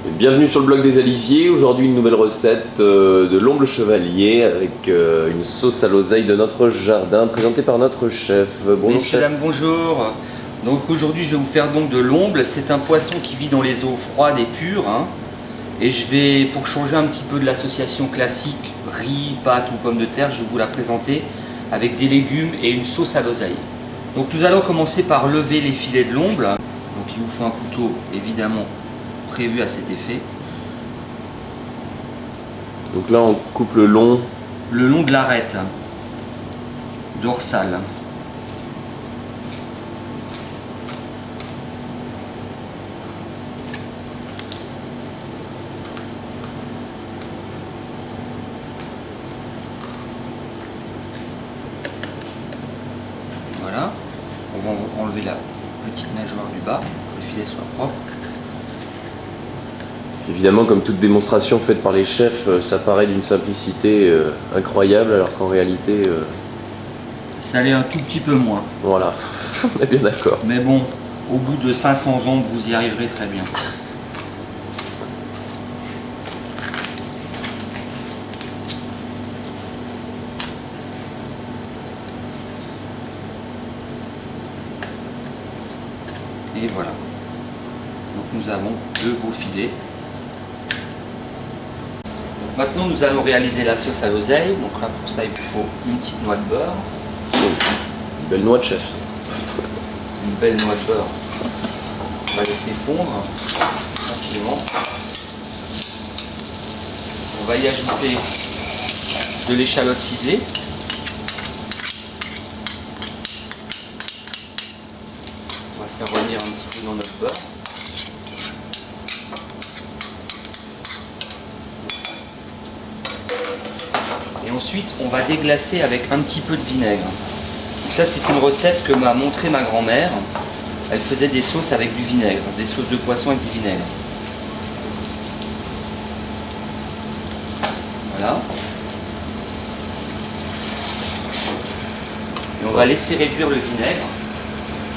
Bienvenue sur le blog des Alisiers. Aujourd'hui une nouvelle recette de l'omble chevalier avec une sauce à l'oseille de notre jardin présentée par notre chef. Bonjour messieurs, dames, bonjour. Donc aujourd'hui je vais vous faire donc de l'omble. C'est un poisson qui vit dans les eaux froides et pures. Et je vais, pour changer un petit peu de l'association classique riz, pâtes ou pommes de terre, je vais vous la présenter avec des légumes et une sauce à l'oseille. Donc nous allons commencer par lever les filets de l'omble. Donc il vous faut un couteau évidemment prévu à cet effet. Donc là on coupe le long de l'arête dorsale. Voilà, on va enlever la petite nageoire du bas, que le filet soit propre. Évidemment, comme toute démonstration faite par les chefs, ça paraît d'une simplicité incroyable, alors qu'en réalité... Ça l'est un tout petit peu moins. Voilà, on est bien d'accord. Mais bon, au bout de 500 ombres, vous y arriverez très bien. Et voilà. Donc nous avons deux beaux filets. Maintenant, nous allons réaliser la sauce à l'oseille. Donc là, pour ça, il vous faut une petite noix de beurre. Une belle noix de chef. Une belle noix de beurre. On va laisser fondre tranquillement. On va y ajouter de l'échalote ciselée. On va faire revenir un petit peu dans notre beurre. Et ensuite, on va déglacer avec un petit peu de vinaigre. Donc ça, c'est une recette que m'a montré ma grand-mère. Elle faisait des sauces avec du vinaigre, des sauces de poisson avec du vinaigre. Voilà. Et on va laisser réduire le vinaigre.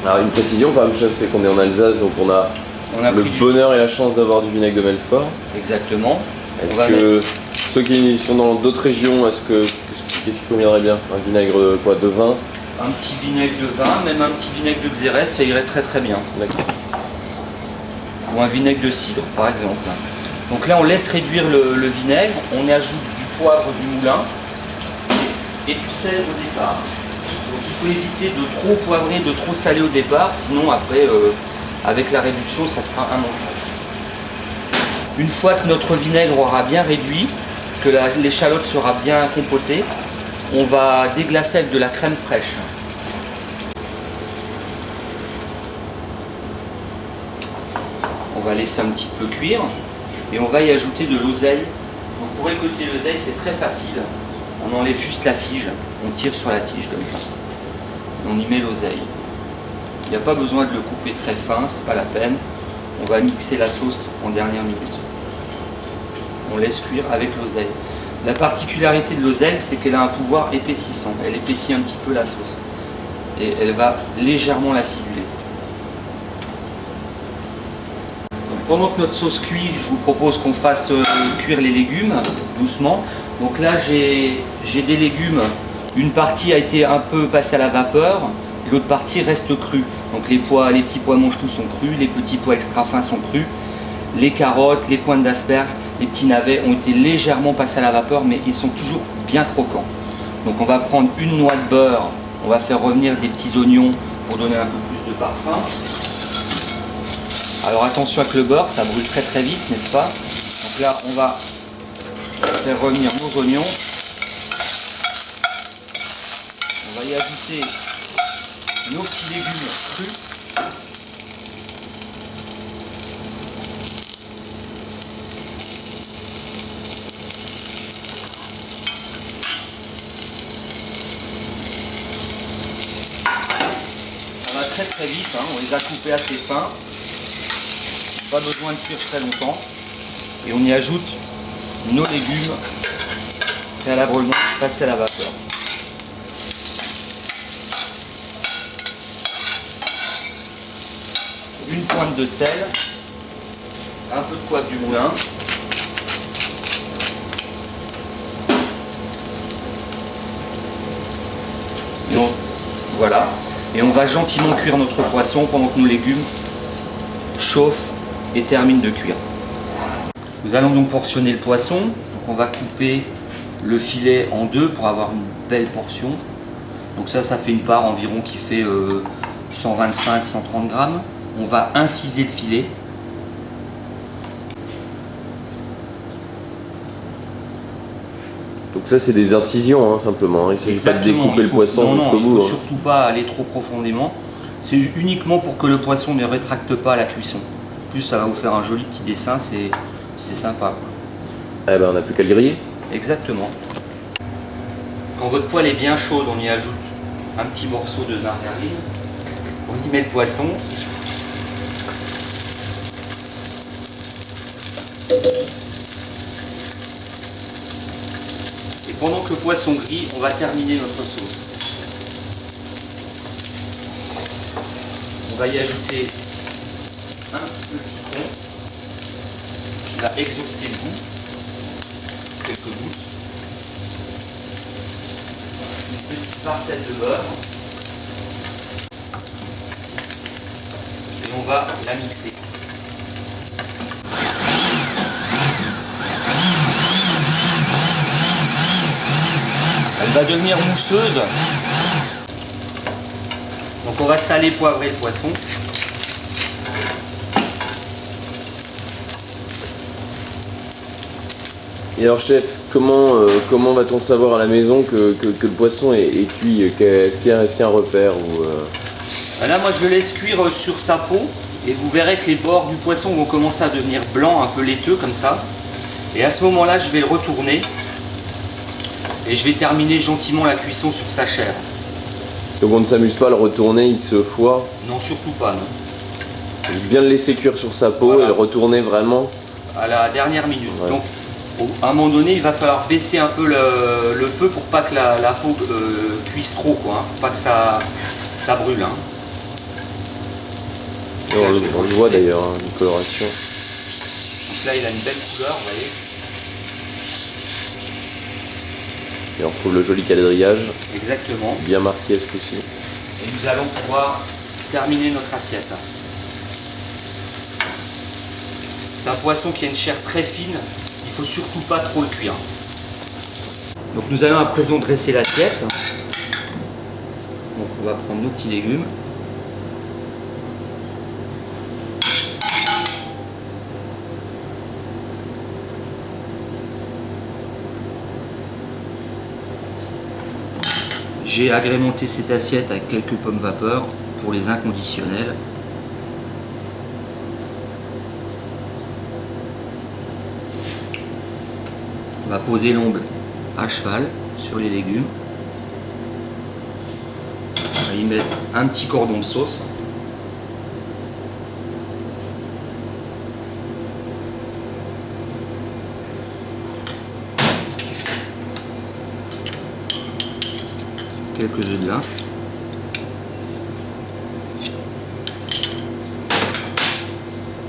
Alors une précision quand même chef, c'est qu'on est en Alsace, donc on a le bonheur et la chance d'avoir du vinaigre de Belfort. Exactement. Est-ce que ceux qui sont dans d'autres régions, qu'est-ce qui conviendrait bien? Un vinaigre quoi, de vin? Un petit vinaigre de vin, même un petit vinaigre de Xérès, ça irait très très bien. Ou un vinaigre de cidre par exemple. Donc là on laisse réduire le vinaigre, on y ajoute du poivre du moulin et du sel au départ. Donc il faut éviter de trop poivrer, de trop saler au départ, sinon après avec la réduction ça sera immangeable. Une fois que notre vinaigre aura bien réduit, que l'échalote sera bien compotée, on va déglacer avec de la crème fraîche. On va laisser un petit peu cuire et on va y ajouter de l'oseille. Donc pour récolter l'oseille, c'est très facile. On enlève juste la tige, on tire sur la tige comme ça. On y met l'oseille. Il n'y a pas besoin de le couper très fin, c'est pas la peine. On va mixer la sauce en dernière minute. On laisse cuire avec l'oseille. La particularité de l'oseille, c'est qu'elle a un pouvoir épaississant. Elle épaissit un petit peu la sauce. Et elle va légèrement l'aciduler. Pendant que notre sauce cuit, je vous propose qu'on fasse cuire les légumes doucement. Donc là, j'ai des légumes. Une partie a été un peu passée à la vapeur. Et l'autre partie reste crue. Donc les petits pois mange-tout sont crus. Les petits pois extra fins sont crus. Les carottes, les pointes d'asperges, les petits navets ont été légèrement passés à la vapeur, mais ils sont toujours bien croquants. Donc on va prendre une noix de beurre, on va faire revenir des petits oignons pour donner un peu plus de parfum. Alors attention avec le beurre, ça brûle très très vite, n'est-ce pas? Donc là on va faire revenir nos oignons. On va y ajouter nos petits légumes crus. Très très vite, on les a coupés assez fins, pas besoin de cuire très longtemps, et on y ajoute nos légumes préalablement passés à la vapeur. Une pointe de sel, un peu de coiffe du moulin. Donc, voilà. Et on va gentiment cuire notre poisson pendant que nos légumes chauffent et terminent de cuire. Nous allons donc portionner le poisson. Donc on va couper le filet en deux pour avoir une belle portion. Donc ça fait une part environ qui fait 125-130 grammes. On va inciser le filet. Donc ça c'est des incisions hein, simplement, il ne s'agit pas de découper le poisson jusqu'au bout. Il ne faut surtout pas aller trop profondément. C'est uniquement pour que le poisson ne rétracte pas à la cuisson. En plus ça va vous faire un joli petit dessin, c'est sympa. Eh ben on n'a plus qu'à le griller. Exactement. Quand votre poêle est bien chaude, on y ajoute un petit morceau de margarine. On y met le poisson. Et pendant que le poisson grille, on va terminer notre sauce. On va y ajouter un petit peu de citron qui va exhauster le goût. Quelques gouttes. Une petite parcelle de beurre. Et on va la mixer. Elle va devenir mousseuse. Donc on va saler, poivrer le poisson. Et alors chef, comment va-t-on savoir à la maison que le poisson est cuit? Est-ce qu'il y a un repère ou Là moi je le laisse cuire sur sa peau et vous verrez que les bords du poisson vont commencer à devenir blancs, un peu laiteux comme ça. Et à ce moment-là je vais le retourner et je vais terminer gentiment la cuisson sur sa chair. Donc on ne s'amuse pas à le retourner X fois? Non, surtout pas, non. Donc bien le laisser cuire sur sa peau et le retourner vraiment à la dernière minute. Ouais. Donc à un moment donné il va falloir baisser un peu le feu pour pas que la peau cuise trop, quoi, hein, pour pas que ça brûle. Hein. On le voit d'ailleurs, hein, une coloration. Donc là il a une belle couleur, vous voyez. Et on retrouve le joli quadrillage. Exactement. Bien marqué ce coup-ci. Et nous allons pouvoir terminer notre assiette. C'est un poisson qui a une chair très fine, il ne faut surtout pas trop le cuire. Donc nous allons à présent dresser l'assiette. Donc on va prendre nos petits légumes. J'ai agrémenté cette assiette avec quelques pommes vapeur pour les inconditionnels. On va poser l'omble à cheval sur les légumes. On va y mettre un petit cordon de sauce. Quelques œufs de lin.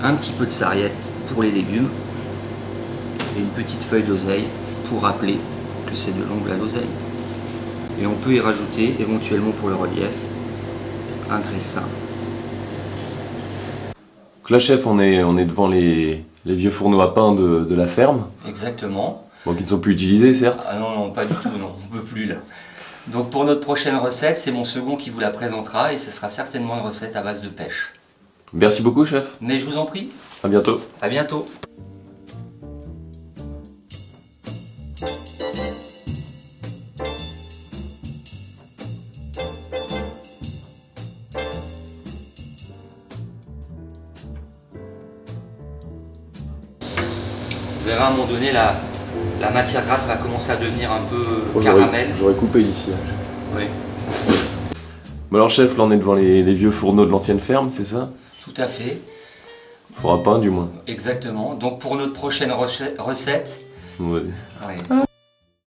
Un petit peu de sarriette pour les légumes. Et une petite feuille d'oseille pour rappeler que c'est de l'omble à l'oseille. Et on peut y rajouter éventuellement pour le relief un graissin. Donc là chef, on est devant les vieux fourneaux à pain de la ferme. Exactement. Bon, qui ne sont plus utilisés certes. Ah non, non, pas du tout, non, on ne peut plus là. Donc pour notre prochaine recette, c'est mon second qui vous la présentera et ce sera certainement une recette à base de pêche. Merci beaucoup chef. Mais je vous en prie. À bientôt. À bientôt. Vous verrez à un moment donné, la matière grasse va commencer à devenir un peu caramel. J'aurais coupé ici. Là. Oui. Bon alors chef, là on est devant les vieux fourneaux de l'ancienne ferme, c'est ça? Tout à fait. Four à pain du moins. Exactement. Donc pour notre prochaine recette, Ouais. ouais.